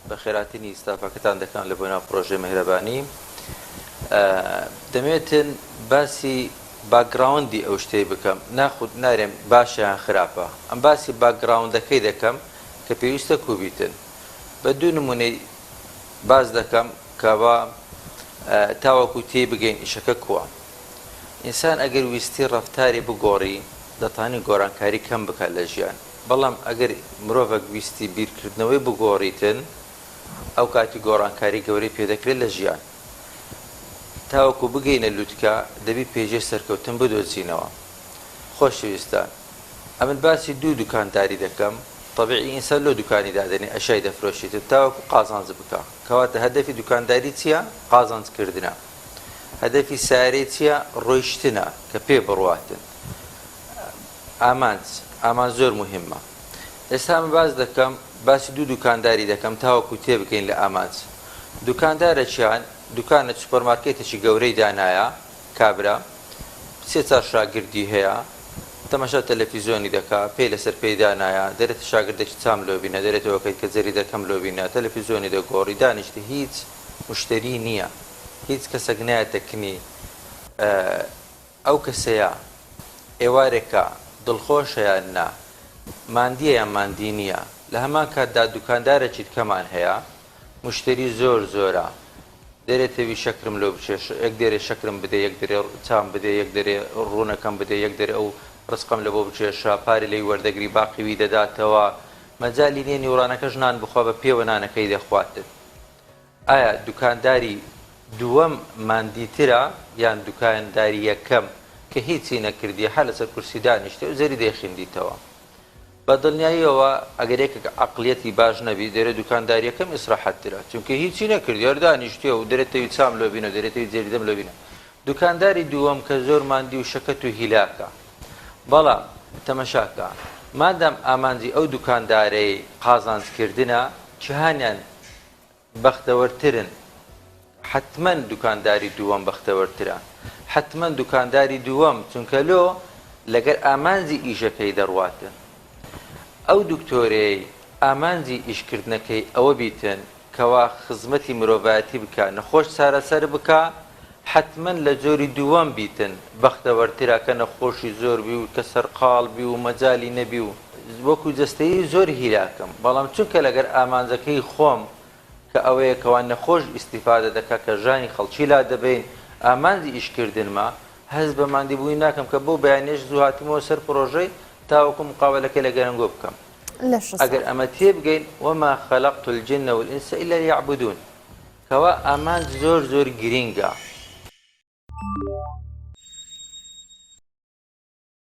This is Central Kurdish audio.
بە خێراتنی ستافەکەتان دەکەن لە بۆ ناو پرۆژەی میهرەبانی. دەمێتن باسی باگراوندی ئەو شتەی بکەم، ناخود نارێم باشیان خراپە، ئەم باسی باگراوندەکەی دەکەم کە پێویستە کوبیتن. بە دوو نمونەی باز دەکەم کەوا تاوەکو تێ بگەین ئیشەکە کووە. ئینسان ئەگەر ویستی ڕەفتاری بگۆڕی دەتوانێت گۆڕانکاری کەم بکات لە ژیان، بەڵام ئەگەر مرۆڤێک ویستی بیرکردنەوەی بگۆڕیتن ئەو کاتی گۆڕانکاری گەورەی پێدەکرێت لە ژیان. تاوەکو بگەینە لووتکە دەبی پێشێ سەرکەوتن بدۆزینەوە. خۆشەویستان، ئەمن باسی دوو دوکانداری دەکەم. طبیعی ئینسان لۆ دوکانی دادنێ ئەشای دەفرۆشیتن تاوەکو قازانج بکە، کەواتە هەدەفی دوکانداری چییە؟ قازانجکردنە. هەدەفی سارەی چییە؟ ڕۆیشتنە کە پێ بڕواتن. ئامان زۆر مهمە. ئێستا من باز دەکەم باسی دوو دوکانداری دەکەم تاوەکو تێ بکەین لە ئامانج. دوکاندارە چیان؟ دوکانە سوپەرمارکێتێکی گەورەی دانایە کابرا، سێ چار شاگردی هەیە، تەماشا تەلەڤیزیۆنی دەکا، پێی لەسەر پێی دانایە، دەرێتە شاگردێکی چام لۆبینە، دەرێتەوەکەی کە جەری دەکەم لۆبینە، تەلەڤیزیۆنی دەگۆڕی، دانیشتە هیچ مشتری نییە، هیچ کەسێک نایەتەکنی ئەو کەسەیە ئێوارێکە دڵخۆشە یان نا، ماندیە یان ماندی نییە. لە هەمان کاتدا دوکاندارێکی کەمان هەیە، مشتری زۆر زۆرە، دەرێتەوی شەکرم لۆ بچێش، یەک دەرێ شەکرم بدە، یەک دەرێ چام بدە، یەک دەرێ ڕوونەکەم بدە، یەک دەرێ ئەو ڕسقم لە بۆ بچێشە، پارێ لەی وەردەگری باقیوی دەداتەوە، مەجالی نییە نیوڕانەکەش نان بخوا بە پێوە نانەکەی دەخواتن. ئایا دوکانداری دووەم ماندیترە یان دوکانداری یەکەم کە هیچی نەکردیە هەر لەسەر کورسی دانیشتێ و زەری دەیخیندیتەوە؟ بە دڵنیاییەوە ئەگەر یەکێک عەقڵیەتی باش نەبی دەرێ دوکانداریەکەم ئیسراحەتترە، چونکە هیچی نەکردی هەر دانیشتێ و دەرێتەوی چام لۆبینە، دەرێتەوی جێری دەم لۆبینە. دوکانداری دووەم کە زۆر ماندی و شەکەت و هیلاکە. بەڵام تەمەشاکە مادام ئامانجی ئەو دوکاندارەی قازانجکردنە جیهانیان بەختەوەرترن، حتمما دوکانداری دووەم بەختەوەرترە، حتمما دوکانداری دووەم، چونکە لۆ لەگەر ئامانجی ئیشەکەی دەڕواتن. ئەو دکتۆرەی ئامانجی ئیشکردنەکەی ئەوە بیتن کەوا خزمەتی مرۆڤایەتی بکە، نەخۆش چارەسەر بکە، حتمما لە جۆری دووەم بیتن بەختەوەرترە کە نەخۆشی زۆر بی و کە سەرقاڵ بی و مەجای نەبی و وەکو جەستەیی زۆر هیلاکەم. بەڵام چونکە لەگەر ئامانجەکەی خۆم کە ئەوەیە کەوان نەخۆش ئیستیفادە دەکات کە ژانی خەڵکی لا دەبین ئامانجی ئیشکردنمە، هەست بە ماندیبووی ناکەم کە بۆ بەیانێش زوو هاتیمەوە سەر پرۆژەی تاوەکو مقاولەکەی لە گەرنگۆ بکەم. ئەگەر ئەمە تێ بگەین وەما خەلەقت الجن والئینس ئیلا لیعبودون، کەوا ئامانج زۆر زۆر گرینگە.